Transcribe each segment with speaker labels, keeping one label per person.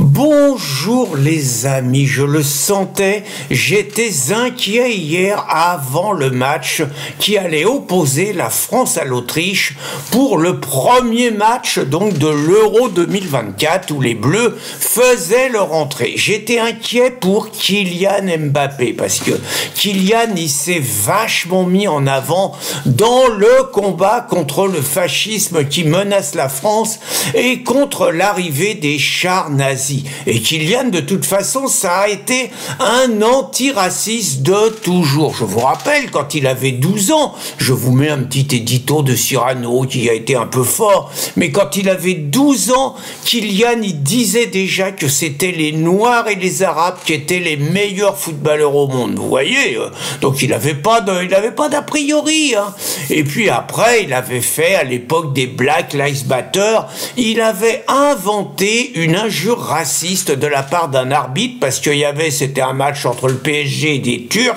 Speaker 1: Bonjour les amis, je le sentais, j'étais inquiet hier avant le match qui allait opposer la France à l'Autriche pour le premier match donc de l'Euro 2024 où les Bleus faisaient leur entrée. J'étais inquiet pour Kylian Mbappé parce que Kylian il s'est vachement mis en avant dans le combat contre le fascisme qui menace la France et contre l'arrivée des chars nazis. Et Kylian, de toute façon, ça a été un antiraciste de toujours. Je vous rappelle, quand il avait 12 ans, je vous mets un petit édito de Cyrano qui a été un peu fort, mais quand il avait 12 ans, Kylian, il disait déjà que c'était les Noirs et les Arabes qui étaient les meilleurs footballeurs au monde. Vous voyez, donc il n'avait pas d'a priori. Hein. Et puis après, il avait fait, à l'époque des Black Lives Matter, il avait inventé une injure raciste de la part d'un arbitre parce qu'il y avait, c'était un match entre le PSG et des Turcs,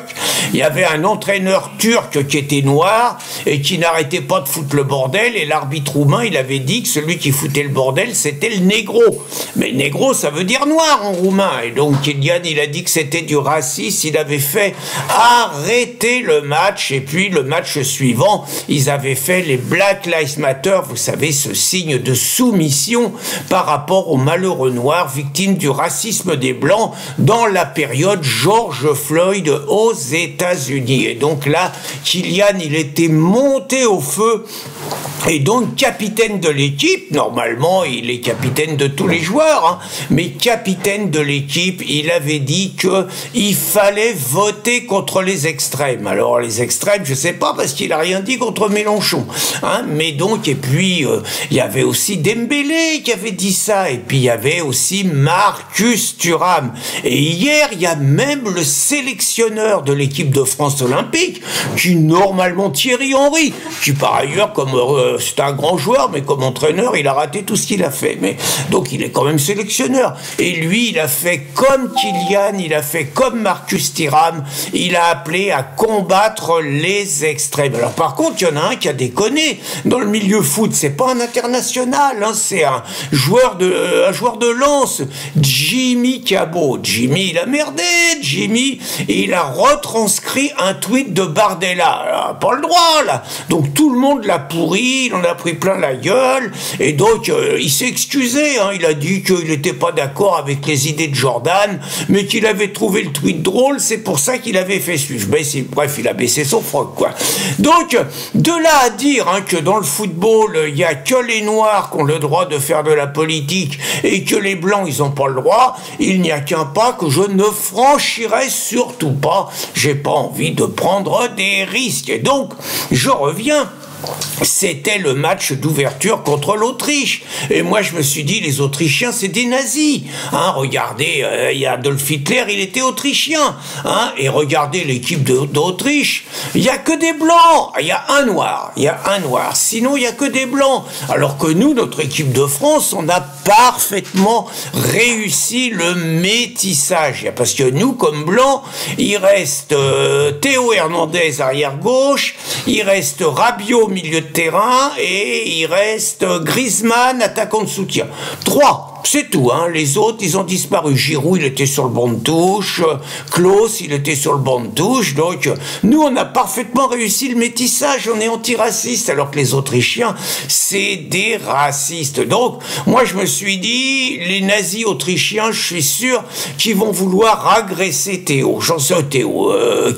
Speaker 1: il y avait un entraîneur turc qui était noir et qui n'arrêtait pas de foutre le bordel et l'arbitre roumain il avait dit que celui qui foutait le bordel c'était le négro, mais négro ça veut dire noir en roumain et donc Kylian il a dit que c'était du racisme, il avait fait arrêter le match et puis le match suivant ils avaient fait les Black Lives Matter, vous savez ce signe de soumission par rapport aux malheureux noirs victime du racisme des Blancs dans la période George Floyd aux États-Unis. Et donc là, Kylian, il était monté au feu et donc capitaine de l'équipe. Normalement, il est capitaine de tous les joueurs, hein, mais capitaine de l'équipe, il avait dit qu'il fallait voter contre les extrêmes. Alors les extrêmes, je sais pas parce qu'il a rien dit contre Mélenchon, hein, mais donc et puis il y avait aussi Dembélé qui avait dit ça et puis il y avait aussi Marcus Thuram. Et hier, il y a même le sélectionneur de l'équipe de France olympique, qui normalement Thierry Henry, qui par ailleurs, comme c'est un grand joueur, mais comme entraîneur, il a raté tout ce qu'il a fait. Mais donc il est quand même sélectionneur. Et lui, il a fait comme Kylian, il a fait comme Marcus Thuram, il a appelé à combattre les extrêmes. Alors par contre, il y en a un qui a déconné dans le milieu foot. C'est pas un international, hein, c'est un joueur de lance, Jimmy Cabot. Jimmy, il a merdé, Jimmy, et il a retranscrit un tweet de Bardella. Pas le droit, là. Donc tout le monde l'a pourri, il en a pris plein la gueule, et donc il s'est excusé, hein. Il a dit qu'il n'était pas d'accord avec les idées de Jordan, mais qu'il avait trouvé le tweet drôle, c'est pour ça qu'il avait fait suivre. Bref, il a baissé son froc, quoi. Donc, de là à dire hein, que dans le football, il n'y a que les Noirs qui ont le droit de faire de la politique, et que les Blancs, ils n'ont pas le droit, il n'y a qu'un pas que je ne franchirai surtout pas. J'ai pas envie de prendre des risques. Et donc, je reviens. C'était le match d'ouverture contre l'Autriche. Et moi, je me suis dit, les Autrichiens, c'est des nazis. Hein, regardez, il y a Adolf Hitler, il était autrichien. Hein, et regardez l'équipe d'Autriche. Il n'y a que des blancs. Il y a un noir. Il y a un noir. Sinon, il n'y a que des blancs. Alors que nous, notre équipe de France, on a parfaitement réussi le métissage. Parce que nous, comme blancs, il reste Théo Hernandez, arrière-gauche. Il reste Rabiot, milieu de terrain, et il reste Griezmann, attaquant de soutien. 3. C'est tout, hein. Les autres, ils ont disparu. Giroud, il était sur le banc de touche. Klose, il était sur le banc de touche. Donc, nous, on a parfaitement réussi le métissage. On est antiraciste, alors que les Autrichiens, c'est des racistes. Donc, moi, je me suis dit, les nazis autrichiens, je suis sûr qu'ils vont vouloir agresser Théo.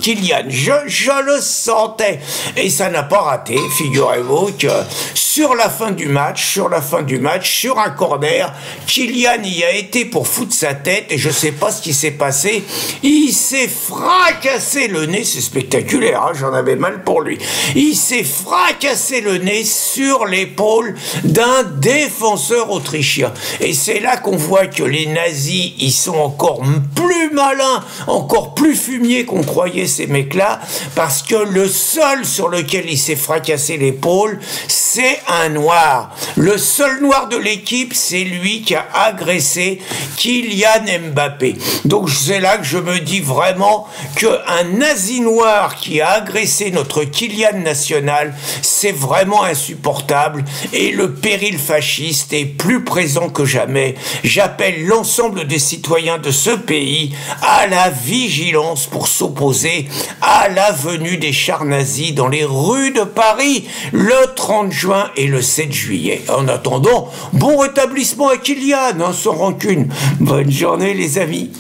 Speaker 1: Kylian. Je le sentais. Et ça n'a pas raté. Figurez-vous que sur la fin du match, sur un corner, Kylian y a été pour foutre sa tête et je sais pas ce qui s'est passé. Il s'est fracassé le nez, c'est spectaculaire, hein, j'en avais mal pour lui. Il s'est fracassé le nez sur l'épaule d'un défenseur autrichien. Et c'est là qu'on voit que les nazis, ils sont encore plus malins, encore plus fumiers qu'on croyait ces mecs-là, parce que le seul sur lequel il s'est fracassé l'épaule, c'est un noir. Le seul noir de l'équipe, c'est lui qui a faire agresser Kylian Mbappé. Donc c'est là que je me dis vraiment qu'un nazi noir qui a agressé notre Kylian national, c'est vraiment insupportable et le péril fasciste est plus présent que jamais. J'appelle l'ensemble des citoyens de ce pays à la vigilance pour s'opposer à la venue des chars nazis dans les rues de Paris le 30 juin et le 7 juillet. En attendant, bon rétablissement à Kylian, sans rancune. Bonne journée les amis.